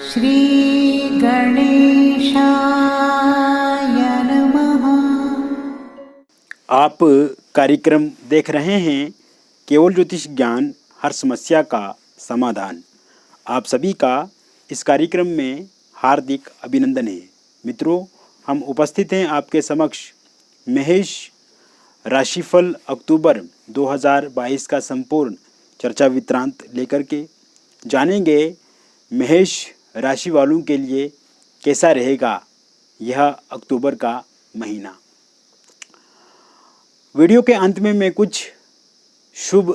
श्री गणेशाय नमः। आप कार्यक्रम देख रहे हैं केवल ज्योतिष ज्ञान, हर समस्या का समाधान। आप सभी का इस कार्यक्रम में हार्दिक अभिनंदन है। मित्रों, हम उपस्थित हैं आपके समक्ष महेश राशिफल अक्टूबर 2022 का संपूर्ण चर्चा वृत्तांत लेकर के जानेंगे महेश राशि वालों के लिए कैसा रहेगा यह अक्टूबर का महीना। वीडियो के अंत में मैं कुछ शुभ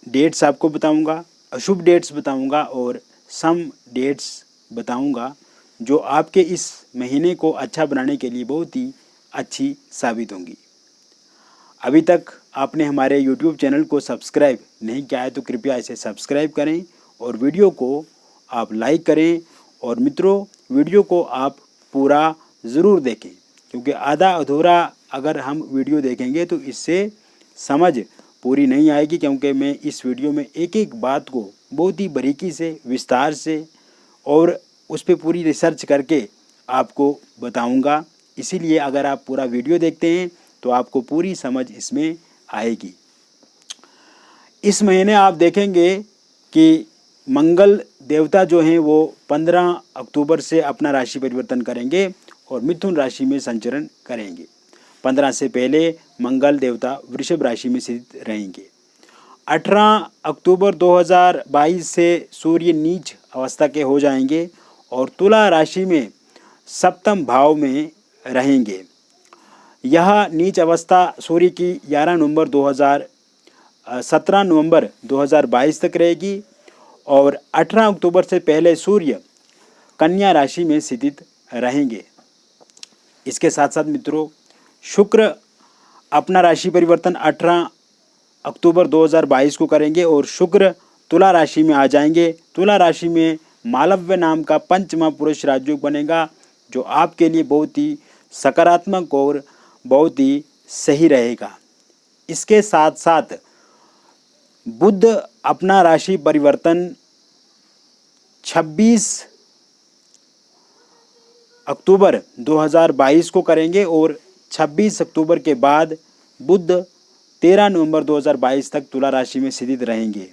डेट्स आपको बताऊंगा, अशुभ डेट्स बताऊंगा और सम डेट्स बताऊंगा जो आपके इस महीने को अच्छा बनाने के लिए बहुत ही अच्छी साबित होंगी। अभी तक आपने हमारे YouTube चैनल को सब्सक्राइब नहीं किया है तो कृपया इसे सब्सक्राइब करें और वीडियो को आप लाइक करें। और मित्रों, वीडियो को आप पूरा ज़रूर देखें, क्योंकि आधा अधूरा अगर हम वीडियो देखेंगे तो इससे समझ पूरी नहीं आएगी, क्योंकि मैं इस वीडियो में एक एक बात को बहुत ही बारीकी से, विस्तार से और उस पर पूरी रिसर्च करके आपको बताऊंगा। इसीलिए अगर आप पूरा वीडियो देखते हैं तो आपको पूरी समझ इसमें आएगी। इस महीने आप देखेंगे कि मंगल देवता जो हैं वो 15 अक्टूबर से अपना राशि परिवर्तन करेंगे और मिथुन राशि में संचरण करेंगे। 15 से पहले मंगल देवता वृषभ राशि में स्थित रहेंगे। 18 अक्टूबर 2022 से सूर्य नीच अवस्था के हो जाएंगे और तुला राशि में सप्तम भाव में रहेंगे। यह नीच अवस्था सूर्य की 17 नवंबर 2022 तक रहेगी और 18 अक्टूबर से पहले सूर्य कन्या राशि में स्थित रहेंगे। इसके साथ साथ मित्रों, शुक्र अपना राशि परिवर्तन 18 अक्टूबर 2022 को करेंगे और शुक्र तुला राशि में आ जाएंगे। तुला राशि में मालव्य नाम का पंचमा पुरुष राजयोग बनेगा, जो आपके लिए बहुत ही सकारात्मक और बहुत ही सही रहेगा। इसके साथ साथ बुध अपना राशि परिवर्तन 26 अक्टूबर 2022 को करेंगे और 26 अक्टूबर के बाद बुध 13 नवंबर 2022 तक तुला राशि में स्थित रहेंगे।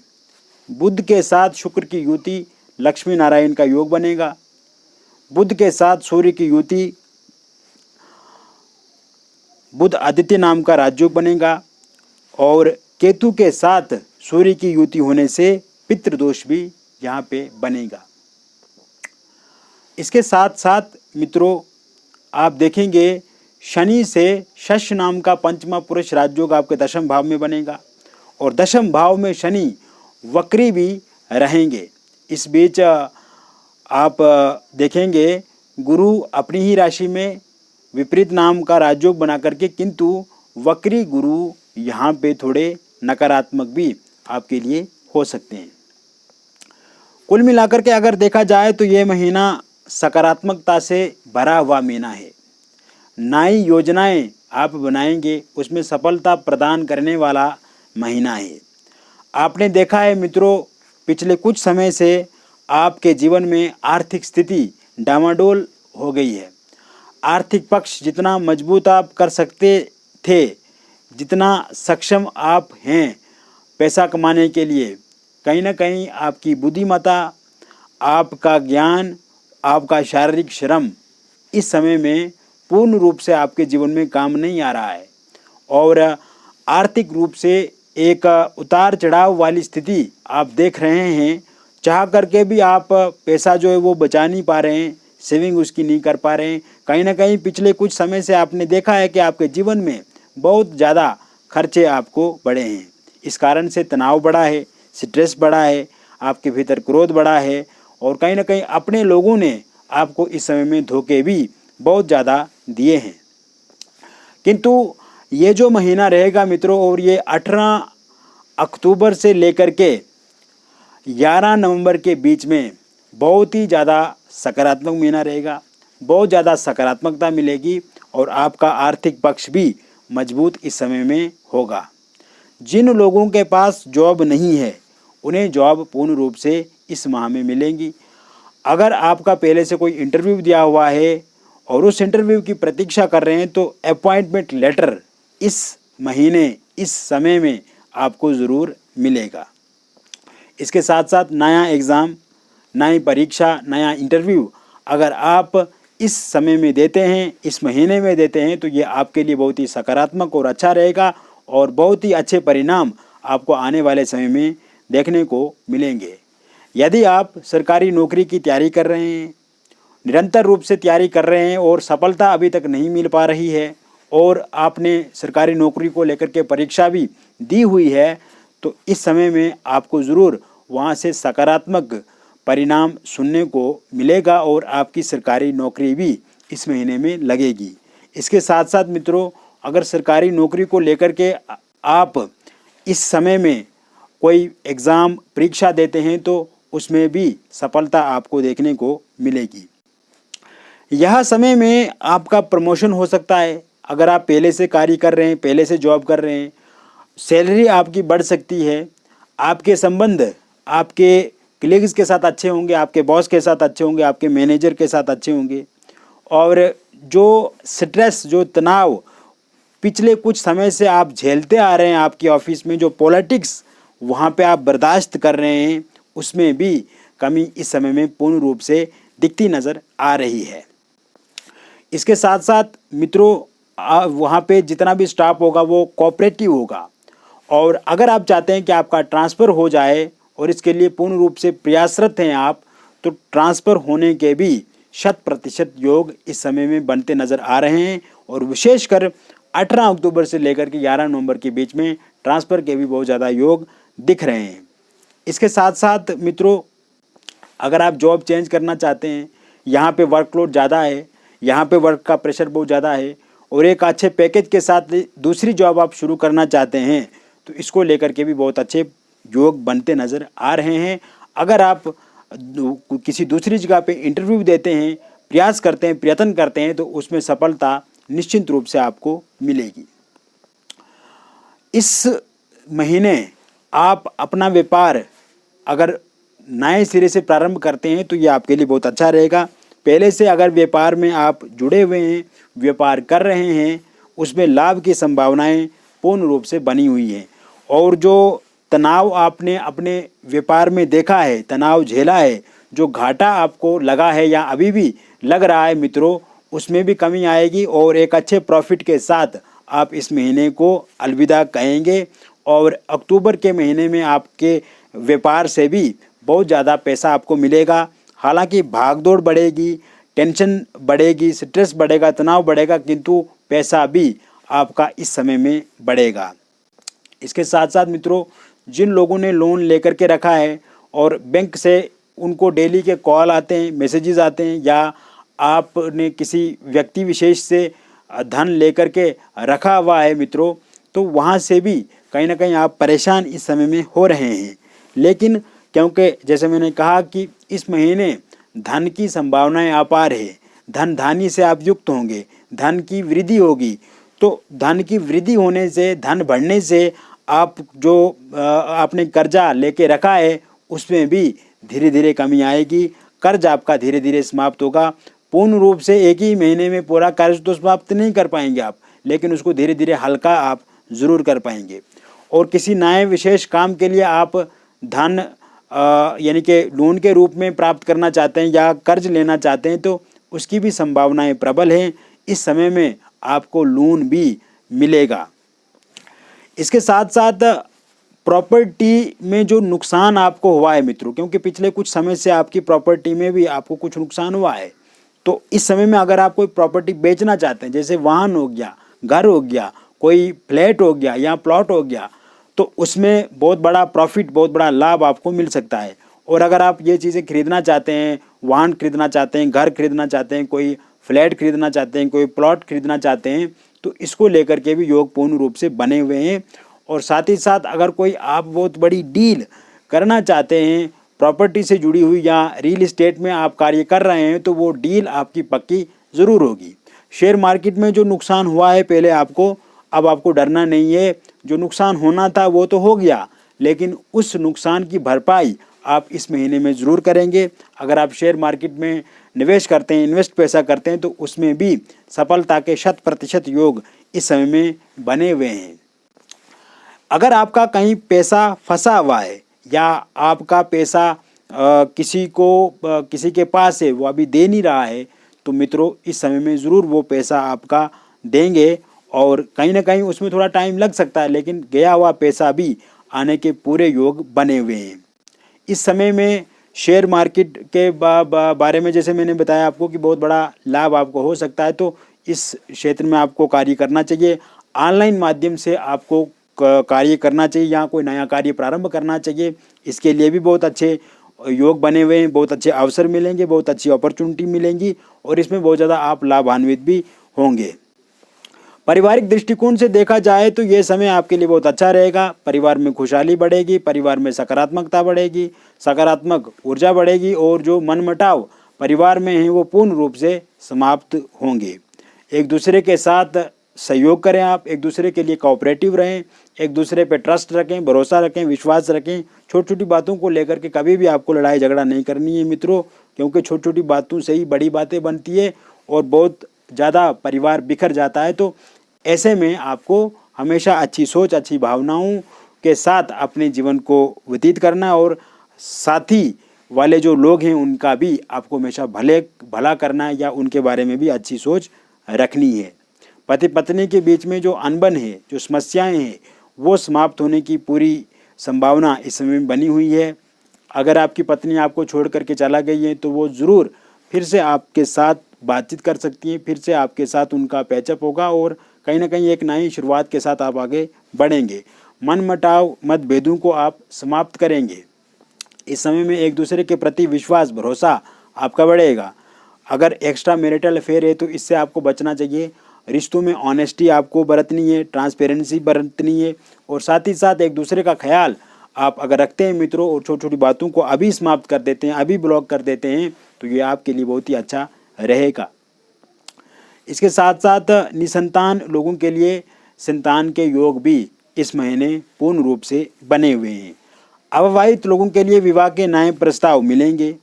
बुध के साथ शुक्र की युति लक्ष्मी नारायण का योग बनेगा। बुध के साथ सूर्य की युति बुध आदित्य नाम का राजयोग बनेगा और केतु के साथ सूर्य की युति होने से पितृदोष भी यहाँ पे बनेगा। इसके साथ साथ मित्रों, आप देखेंगे शनि से शश नाम का पंचमा पुरुष राजयोग आपके दशम भाव में बनेगा और दशम भाव में शनि वक्री भी रहेंगे। इस बीच आप देखेंगे गुरु अपनी ही राशि में विपरीत नाम का राजयोग बना करके, किंतु वक्री गुरु यहाँ पे थोड़े नकारात्मक भी आपके लिए हो सकते हैं। कुल मिलाकर के अगर देखा जाए तो ये महीना सकारात्मकता से भरा हुआ महीना है। नई योजनाएं आप बनाएंगे, उसमें सफलता प्रदान करने वाला महीना है। आपने देखा है मित्रों, पिछले कुछ समय से आपके जीवन में आर्थिक स्थिति डामाडोल हो गई है। आर्थिक पक्ष जितना मजबूत आप कर सकते थे, जितना सक्षम आप हैं पैसा कमाने के लिए, कहीं ना कहीं आपकी बुद्धिमत्ता, आपका ज्ञान, आपका शारीरिक श्रम इस समय में पूर्ण रूप से आपके जीवन में काम नहीं आ रहा है और आर्थिक रूप से एक उतार चढ़ाव वाली स्थिति आप देख रहे हैं। चाह करके भी आप पैसा जो है वो बचा नहीं पा रहे हैं, सेविंग उसकी नहीं कर पा रहे हैं। कहीं ना कहीं पिछले कुछ समय से आपने देखा है कि आपके जीवन में बहुत ज़्यादा खर्चे आपको बढ़े हैं। इस कारण से तनाव बढ़ा है, स्ट्रेस बढ़ा है, आपके भीतर क्रोध बढ़ा है और कहीं ना कहीं अपने लोगों ने आपको इस समय में धोखे भी बहुत ज़्यादा दिए हैं। किंतु ये जो महीना रहेगा मित्रों, और ये 18 अक्टूबर से लेकर के 11 नवंबर के बीच में बहुत ही ज़्यादा सकारात्मक महीना रहेगा। बहुत ज़्यादा सकारात्मकता मिलेगी और आपका आर्थिक पक्ष भी मजबूत इस समय में होगा। जिन लोगों के पास जॉब नहीं है उन्हें जॉब पूर्ण रूप से इस माह में मिलेंगी। अगर आपका पहले से कोई इंटरव्यू दिया हुआ है और उस इंटरव्यू की प्रतीक्षा कर रहे हैं तो अपॉइंटमेंट लेटर इस महीने इस समय में आपको ज़रूर मिलेगा। इसके साथ साथ नया एग्ज़ाम, नई परीक्षा, नया इंटरव्यू अगर आप इस समय में देते हैं, इस महीने में देते हैं, तो ये आपके लिए बहुत ही सकारात्मक और अच्छा रहेगा और बहुत ही अच्छे परिणाम आपको आने वाले समय में देखने को मिलेंगे। यदि आप सरकारी नौकरी की तैयारी कर रहे हैं, निरंतर रूप से तैयारी कर रहे हैं और सफलता अभी तक नहीं मिल पा रही है और आपने सरकारी नौकरी को लेकर के परीक्षा भी दी हुई है, तो इस समय में आपको ज़रूर वहाँ से सकारात्मक परिणाम सुनने को मिलेगा और आपकी सरकारी नौकरी भी इस महीने में लगेगी। इसके साथ साथ मित्रों, अगर सरकारी नौकरी को लेकर के आप इस समय में कोई एग्ज़ाम परीक्षा देते हैं तो उसमें भी सफलता आपको देखने को मिलेगी। यह समय में आपका प्रमोशन हो सकता है। अगर आप पहले से कार्य कर रहे हैं, पहले से जॉब कर रहे हैं, सैलरी आपकी बढ़ सकती है। आपके संबंध आपके कलीग्स के साथ अच्छे होंगे, आपके बॉस के साथ अच्छे होंगे, आपके मैनेजर के साथ अच्छे होंगे और जो स्ट्रेस, जो तनाव पिछले कुछ समय से आप झेलते आ रहे हैं आपकी ऑफिस में, जो पॉलिटिक्स वहाँ पे आप बर्दाश्त कर रहे हैं, उसमें भी कमी इस समय में पूर्ण रूप से दिखती नज़र आ रही है। इसके साथ साथ मित्रों, वहाँ पे जितना भी स्टाफ होगा वो कोऑपरेटिव होगा और अगर आप चाहते हैं कि आपका ट्रांसफ़र हो जाए और इसके लिए पूर्ण रूप से प्रयासरत हैं आप, तो ट्रांसफ़र होने के भी 100% योग इस समय में बनते नज़र आ रहे हैं और विशेषकर 18 अक्टूबर से लेकर के 11 नवंबर के बीच में ट्रांसफ़र के भी बहुत ज़्यादा योग दिख रहे हैं। इसके साथ साथ मित्रों, अगर आप जॉब चेंज करना चाहते हैं, यहाँ पे वर्कलोड ज़्यादा है, यहाँ पे वर्क का प्रेशर बहुत ज़्यादा है और एक अच्छे पैकेज के साथ दूसरी जॉब आप शुरू करना चाहते हैं, तो इसको लेकर के भी बहुत अच्छे योग बनते नज़र आ रहे हैं। अगर आप किसी दूसरी जगह पे इंटरव्यू देते हैं, प्रयास करते हैं, प्रयत्न करते हैं, तो उसमें सफलता निश्चित रूप से आपको मिलेगी। इस महीने आप अपना व्यापार अगर नए सिरे से प्रारंभ करते हैं तो ये आपके लिए बहुत अच्छा रहेगा। पहले से अगर व्यापार में आप जुड़े हुए हैं, व्यापार कर रहे हैं, उसमें लाभ की संभावनाएं पूर्ण रूप से बनी हुई हैं और जो तनाव आपने अपने व्यापार में देखा है, तनाव झेला है, जो घाटा आपको लगा है या अभी भी लग रहा है मित्रों, उसमें भी कमी आएगी और एक अच्छे प्रॉफिट के साथ आप इस महीने को अलविदा कहेंगे और अक्टूबर के महीने में आपके व्यापार से भी बहुत ज़्यादा पैसा आपको मिलेगा। हालांकि भागदौड़ बढ़ेगी, टेंशन बढ़ेगी, स्ट्रेस बढ़ेगा, तनाव बढ़ेगा, किंतु पैसा भी आपका इस समय में बढ़ेगा। इसके साथ साथ मित्रों, जिन लोगों ने लोन लेकर के रखा है और बैंक से उनको डेली के कॉल आते हैं, मैसेजेस आते हैं या आपने किसी व्यक्ति विशेष से धन लेकर के रखा हुआ है मित्रों, तो वहाँ से भी कहीं ना कहीं आप परेशान इस समय में हो रहे हैं। लेकिन क्योंकि जैसे मैंने कहा कि इस महीने धन की संभावनाएं अपार है, धन धानी से आप युक्त होंगे, धन की वृद्धि होगी, तो धन की वृद्धि होने से, धन बढ़ने से आप जो आपने कर्जा लेके रखा है उसमें भी धीरे धीरे कमी आएगी। कर्ज आपका धीरे धीरे समाप्त होगा। पूर्ण रूप से एक ही महीने में पूरा कर्ज तो समाप्त नहीं कर पाएंगे आप, लेकिन उसको धीरे धीरे हल्का आप ज़रूर कर पाएंगे। और किसी नए विशेष काम के लिए आप धन यानी कि लोन के रूप में प्राप्त करना चाहते हैं या कर्ज लेना चाहते हैं, तो उसकी भी संभावनाएं प्रबल हैं। इस समय में आपको लोन भी मिलेगा। इसके साथ साथ प्रॉपर्टी में जो नुकसान आपको हुआ है मित्रों, क्योंकि पिछले कुछ समय से आपकी प्रॉपर्टी में भी आपको कुछ नुकसान हुआ है, तो इस समय में अगर आप कोई प्रॉपर्टी बेचना चाहते हैं, जैसे वाहन हो गया, घर हो गया, कोई फ्लैट हो गया या प्लॉट हो गया, तो उसमें बहुत बड़ा प्रॉफिट, बहुत बड़ा लाभ आपको मिल सकता है। और अगर आप ये चीज़ें खरीदना चाहते हैं, वाहन खरीदना चाहते हैं, घर खरीदना चाहते हैं, कोई फ्लैट खरीदना चाहते हैं, कोई प्लॉट खरीदना चाहते हैं, तो इसको लेकर के भी योग पूर्ण रूप से बने हुए हैं। और साथ ही साथ अगर कोई आप बहुत बड़ी डील करना चाहते हैं, प्रॉपर्टी से जुड़ी हुई या रियल एस्टेट में आप कार्य कर रहे हैं, तो वो डील आपकी पक्की ज़रूर होगी। शेयर मार्केट में जो नुकसान हुआ है पहले आपको, अब आपको डरना नहीं है। जो नुकसान होना था वो तो हो गया, लेकिन उस नुकसान की भरपाई आप इस महीने में ज़रूर करेंगे। अगर आप शेयर मार्केट में निवेश करते हैं, इन्वेस्ट पैसा करते हैं, तो उसमें भी सफलता के 100% योग इस समय में बने हुए हैं। अगर आपका कहीं पैसा फंसा हुआ है या आपका पैसा किसी के पास है, वो अभी दे नहीं रहा है, तो मित्रों इस समय में ज़रूर वो पैसा आपका देंगे। और कहीं ना कहीं उसमें थोड़ा टाइम लग सकता है, लेकिन गया हुआ पैसा भी आने के पूरे योग बने हुए हैं। इस समय में शेयर मार्केट के बारे में जैसे मैंने बताया आपको कि बहुत बड़ा लाभ आपको हो सकता है, तो इस क्षेत्र में आपको कार्य करना चाहिए। ऑनलाइन माध्यम से आपको कार्य करना चाहिए या कोई नया कार्य प्रारंभ करना चाहिए। इसके लिए भी बहुत अच्छे योग बने हुए हैं, बहुत अच्छे अवसर मिलेंगे, बहुत अच्छी अपॉर्चुनिटी मिलेंगी और इसमें बहुत ज़्यादा आप लाभान्वित भी होंगे। पारिवारिक दृष्टिकोण से देखा जाए तो ये समय आपके लिए बहुत अच्छा रहेगा। परिवार में खुशहाली बढ़ेगी, परिवार में सकारात्मकता बढ़ेगी, सकारात्मक ऊर्जा बढ़ेगी और जो मनमुटाव परिवार में है वो पूर्ण रूप से समाप्त होंगे। एक दूसरे के साथ सहयोग करें, आप एक दूसरे के लिए कोऑपरेटिव रहें, एक दूसरे पे ट्रस्ट रखें, भरोसा रखें, विश्वास रखें। छोटी छोटी बातों को लेकर के कभी भी आपको लड़ाई झगड़ा नहीं करनी है मित्रों, क्योंकि छोटी छोटी बातों से ही बड़ी बातें बनती है और बहुत ज़्यादा परिवार बिखर जाता है। तो ऐसे में आपको हमेशा अच्छी सोच, अच्छी भावनाओं के साथ अपने जीवन को व्यतीत करना है और साथी वाले जो लोग हैं उनका भी आपको हमेशा भला करना है या उनके बारे में भी अच्छी सोच रखनी है। पति पत्नी के बीच में जो अनबन है, जो समस्याएं हैं, वो समाप्त होने की पूरी संभावना इस समय में बनी हुई है। अगर आपकी पत्नी आपको छोड़ करके चला गई है तो वो ज़रूर फिर से आपके साथ बातचीत कर सकती हैं, फिर से आपके साथ उनका पैचअप होगा और कहीं ना कहीं एक नई शुरुआत के साथ आप आगे बढ़ेंगे। मनमुटाव मतभेदों को आप समाप्त करेंगे। इस समय में एक दूसरे के प्रति विश्वास, भरोसा आपका बढ़ेगा। अगर एक्स्ट्रा मैरिटल अफेयर है तो इससे आपको बचना चाहिए। रिश्तों में ऑनेस्टी आपको बरतनी है, ट्रांसपेरेंसी बरतनी है और साथ ही साथ एक दूसरे का ख्याल आप अगर रखते हैं मित्रों और छोटी छोटी बातों को अभी समाप्त कर देते हैं, अभी ब्लॉक कर देते हैं, तो ये आपके लिए बहुत ही अच्छा रहेगा। इसके साथ साथ निसंतान लोगों के लिए संतान के योग भी इस महीने पूर्ण रूप से बने हुए हैं। अविवाहित लोगों के लिए विवाह के नए प्रस्ताव मिलेंगे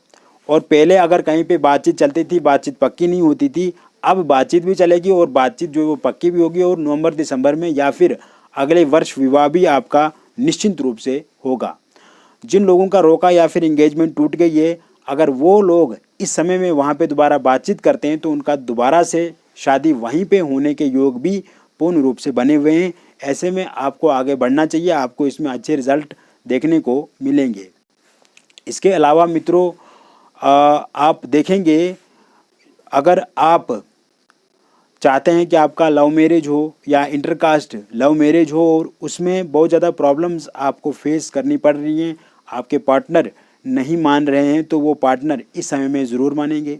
और पहले अगर कहीं पे बातचीत चलती थी, बातचीत पक्की नहीं होती थी, अब बातचीत भी चलेगी और बातचीत जो वो पक्की भी होगी और नवंबर दिसंबर में या फिर अगले वर्ष विवाह भी आपका निश्चित रूप से होगा। जिन लोगों का रोका या फिर एंगेजमेंट टूट गई है, अगर वो लोग इस समय में वहाँ पे दोबारा बातचीत करते हैं तो उनका दोबारा से शादी वहीं पे होने के योग भी पूर्ण रूप से बने हुए हैं। ऐसे में आपको आगे बढ़ना चाहिए, आपको इसमें अच्छे रिजल्ट देखने को मिलेंगे। इसके अलावा मित्रों आप देखेंगे, अगर आप चाहते हैं कि आपका लव मैरिज हो या इंटरकास्ट लव मैरिज हो और उसमें बहुत ज़्यादा प्रॉब्लम्स आपको फेस करनी पड़ रही हैं, आपके पार्टनर नहीं मान रहे हैं, तो वो पार्टनर इस समय में ज़रूर मानेंगे।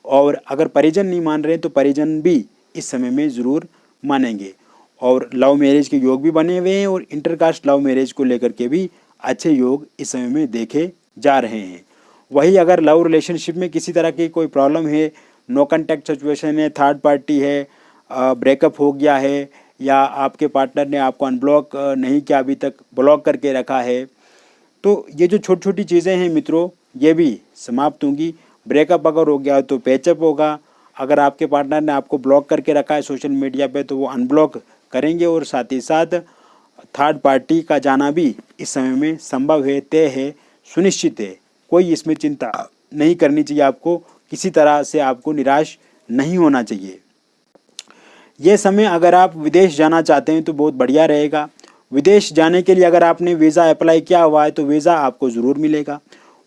और अगर परिजन नहीं मान रहे हैं तो परिजन भी इस समय में ज़रूर मानेंगे। और लव मैरिज के योग भी बने हुए हैं और इंटरकास्ट लव मैरिज को लेकर के भी अच्छे योग इस समय में देखे जा रहे हैं। वही अगर लव रिलेशनशिप में किसी तरह की कोई प्रॉब्लम है, नो कॉन्टैक्ट सिचुएशन है, थर्ड पार्टी है, ब्रेकअप हो गया है या आपके पार्टनर ने आपको अनब्लॉक नहीं किया, अभी तक ब्लॉक करके रखा है, तो ये जो छोटी छोटी चीज़ें हैं मित्रों ये भी समाप्त होंगी। ब्रेकअप अगर हो गया तो पैचअप होगा। अगर आपके पार्टनर ने आपको ब्लॉक करके रखा है सोशल मीडिया पे तो वो अनब्लॉक करेंगे और साथ ही साथ थर्ड पार्टी का जाना भी इस समय में संभव है, तय है, सुनिश्चित है। कोई इसमें चिंता नहीं करनी चाहिए, आपको किसी तरह से आपको निराश नहीं होना चाहिए। ये समय अगर आप विदेश जाना चाहते हैं तो बहुत बढ़िया रहेगा। विदेश जाने के लिए अगर आपने वीज़ा अप्लाई किया हुआ है तो वीज़ा आपको ज़रूर मिलेगा।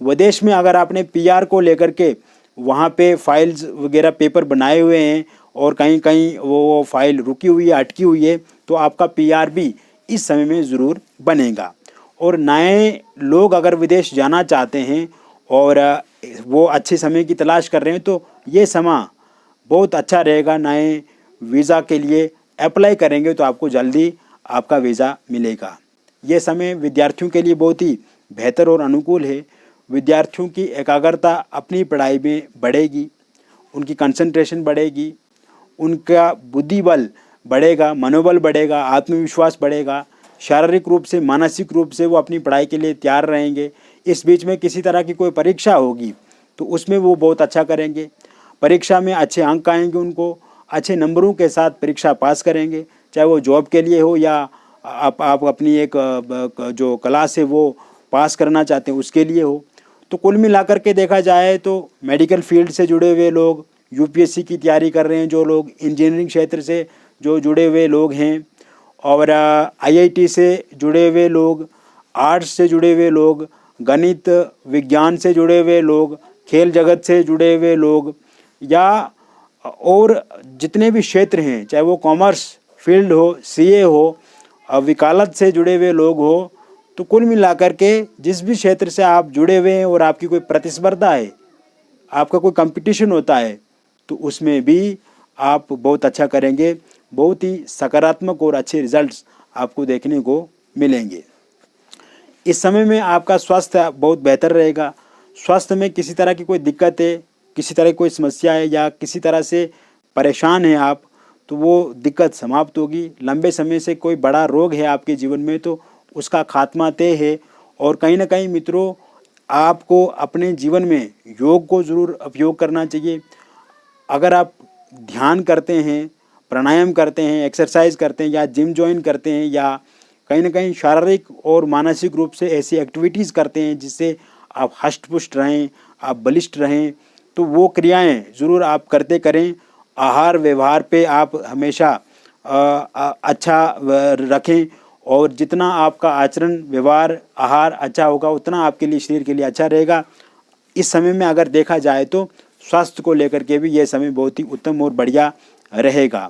विदेश में अगर आपने पीआर को लेकर के वहाँ पे फाइल्स वगैरह पेपर बनाए हुए हैं और कहीं कहीं वो फाइल रुकी हुई है, अटकी हुई है, तो आपका पीआर भी इस समय में ज़रूर बनेगा। और नए लोग अगर विदेश जाना चाहते हैं और वो अच्छे समय की तलाश कर रहे हैं तो ये समय बहुत अच्छा रहेगा। नए वीज़ा के लिए अप्लाई करेंगे तो आपको जल्दी आपका वीज़ा मिलेगा। ये समय विद्यार्थियों के लिए बहुत ही बेहतर और अनुकूल है। विद्यार्थियों की एकाग्रता अपनी पढ़ाई में बढ़ेगी, उनकी कंसंट्रेशन बढ़ेगी, उनका बुद्धि बल बढ़ेगा, मनोबल बढ़ेगा, आत्मविश्वास बढ़ेगा, शारीरिक रूप से मानसिक रूप से वो अपनी पढ़ाई के लिए तैयार रहेंगे। इस बीच में किसी तरह की कोई परीक्षा होगी तो उसमें वो बहुत अच्छा करेंगे, परीक्षा में अच्छे अंक आएंगे, उनको अच्छे नंबरों के साथ परीक्षा पास करेंगे, चाहे वो जॉब के लिए हो या आप अपनी एक जो क्लास है वो पास करना चाहते हैं उसके लिए हो। तो कुल मिलाकर के देखा जाए तो मेडिकल फील्ड से जुड़े हुए लोग, यूपीएससी की तैयारी कर रहे हैं जो लोग, इंजीनियरिंग क्षेत्र से जो जुड़े हुए लोग हैं, और आईआईटी से जुड़े हुए लोग, आर्ट्स से जुड़े हुए लोग, गणित विज्ञान से जुड़े हुए लोग, खेल जगत से जुड़े हुए लोग, या और जितने भी क्षेत्र हैं, चाहे वो कॉमर्स फील्ड हो, सीए हो, वकालत से जुड़े हुए लोग हो, तो कुल मिलाकर के जिस भी क्षेत्र से आप जुड़े हुए हैं और आपकी कोई प्रतिस्पर्धा है, आपका कोई कंपटीशन होता है, तो उसमें भी आप बहुत अच्छा करेंगे, बहुत ही सकारात्मक और अच्छे रिजल्ट्स आपको देखने को मिलेंगे। इस समय में आपका स्वास्थ्य बहुत बेहतर रहेगा। स्वास्थ्य में किसी तरह की कोई दिक्कत है, किसी तरह की कोई समस्या है या किसी तरह से परेशान हैं आप, तो वो दिक्कत समाप्त होगी। लंबे समय से कोई बड़ा रोग है आपके जीवन में तो उसका खात्मा तय है। और कहीं ना कहीं मित्रों, आपको अपने जीवन में योग को ज़रूर उपयोग करना चाहिए। अगर आप ध्यान करते हैं, प्राणायाम करते हैं, एक्सरसाइज करते हैं या जिम ज्वाइन करते हैं या कहीं ना कहीं शारीरिक और मानसिक रूप से ऐसी एक्टिविटीज़ करते हैं जिससे आप हष्ट पुष्ट रहें, आप बलिष्ठ रहें, तो वो क्रियाएं ज़रूर आप करते करें। आहार व्यवहार पे आप हमेशा अच्छा रखें, और जितना आपका आचरण व्यवहार आहार अच्छा होगा उतना आपके लिए, शरीर के लिए अच्छा रहेगा। इस समय में अगर देखा जाए तो स्वास्थ्य को लेकर के भी यह समय बहुत ही उत्तम और बढ़िया रहेगा।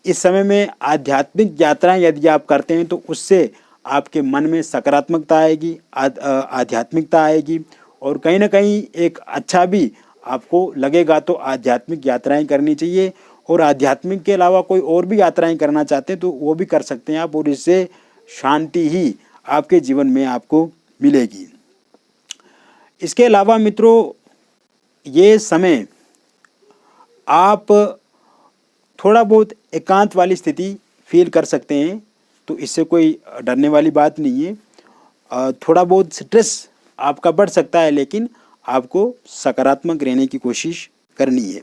इस समय में आध्यात्मिक यात्राएं यदि आप करते हैं तो उससे आपके मन में सकारात्मकता आएगी, आध्यात्मिकता आएगी, और कहीं ना कहीं एक अच्छा भी आपको लगेगा। तो आध्यात्मिक यात्राएं करनी चाहिए, और आध्यात्मिक के अलावा कोई और भी यात्राएं करना चाहते हैं तो वो भी कर सकते हैं आप, और इससे शांति ही आपके जीवन में आपको मिलेगी। इसके अलावा मित्रों, ये समय आप थोड़ा बहुत एकांत वाली स्थिति फील कर सकते हैं, तो इससे कोई डरने वाली बात नहीं है। थोड़ा बहुत स्ट्रेस आपका बढ़ सकता है, लेकिन आपको सकारात्मक रहने की कोशिश करनी है।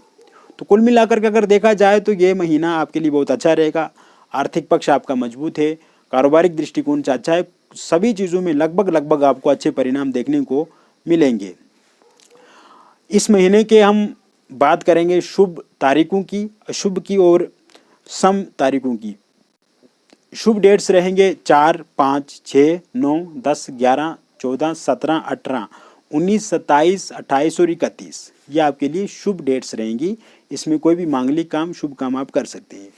तो कुल मिलाकर के अगर देखा जाए तो ये महीना आपके लिए बहुत अच्छा रहेगा। आर्थिक पक्ष आपका मजबूत है, कारोबारिक दृष्टिकोण से अच्छा है, सभी चीज़ों में लगभग आपको अच्छे परिणाम देखने को मिलेंगे। इस महीने के हम बात करेंगे शुभ तारीखों की, अशुभ की और सम तारीखों की। शुभ डेट्स रहेंगे 4, 5, 6, 9, 10, 11, 14, 17, 18, 19, 27, 28 और 31। ये आपके लिए शुभ डेट्स रहेंगी। इसमें कोई भी मांगलिक काम, शुभ काम आप कर सकते हैं।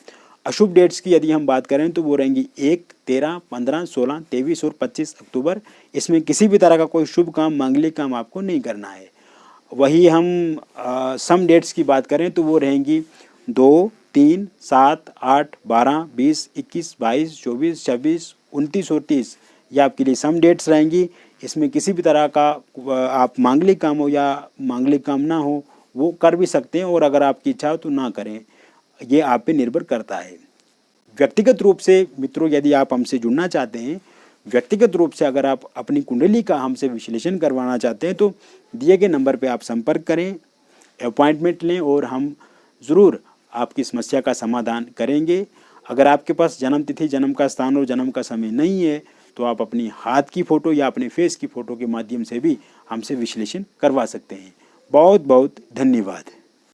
अशुभ डेट्स की यदि हम बात करें तो वो रहेंगी 1, 13, 15, 16, 23 और 25 अक्टूबर। इसमें किसी भी तरह का कोई शुभ काम, मांगलिक काम आपको नहीं करना है। वही हम सम डेट्स की बात करें तो वो रहेंगी 2, 3, 7, 8, 12, 20, 21, 22, 24, 26, 29 और 30। ये आपके लिए सम डेट्स रहेंगी। इसमें किसी भी तरह का आप मांगलिक काम हो या मांगलिक काम ना हो वो कर भी सकते हैं, और अगर आपकी इच्छा हो तो ना करें, ये आप पे निर्भर करता है। व्यक्तिगत रूप से मित्रों, यदि आप हमसे जुड़ना चाहते हैं, व्यक्तिगत रूप से अगर आप अपनी कुंडली का हमसे विश्लेषण करवाना चाहते हैं तो दिए गए नंबर पे आप संपर्क करें, अपॉइंटमेंट लें, और हम ज़रूर आपकी समस्या का समाधान करेंगे। अगर आपके पास जन्म तिथि, जन्म का स्थान और जन्म का समय नहीं है तो आप अपनी हाथ की फ़ोटो या अपने फेस की फ़ोटो के माध्यम से भी हमसे विश्लेषण करवा सकते हैं। बहुत बहुत धन्यवाद।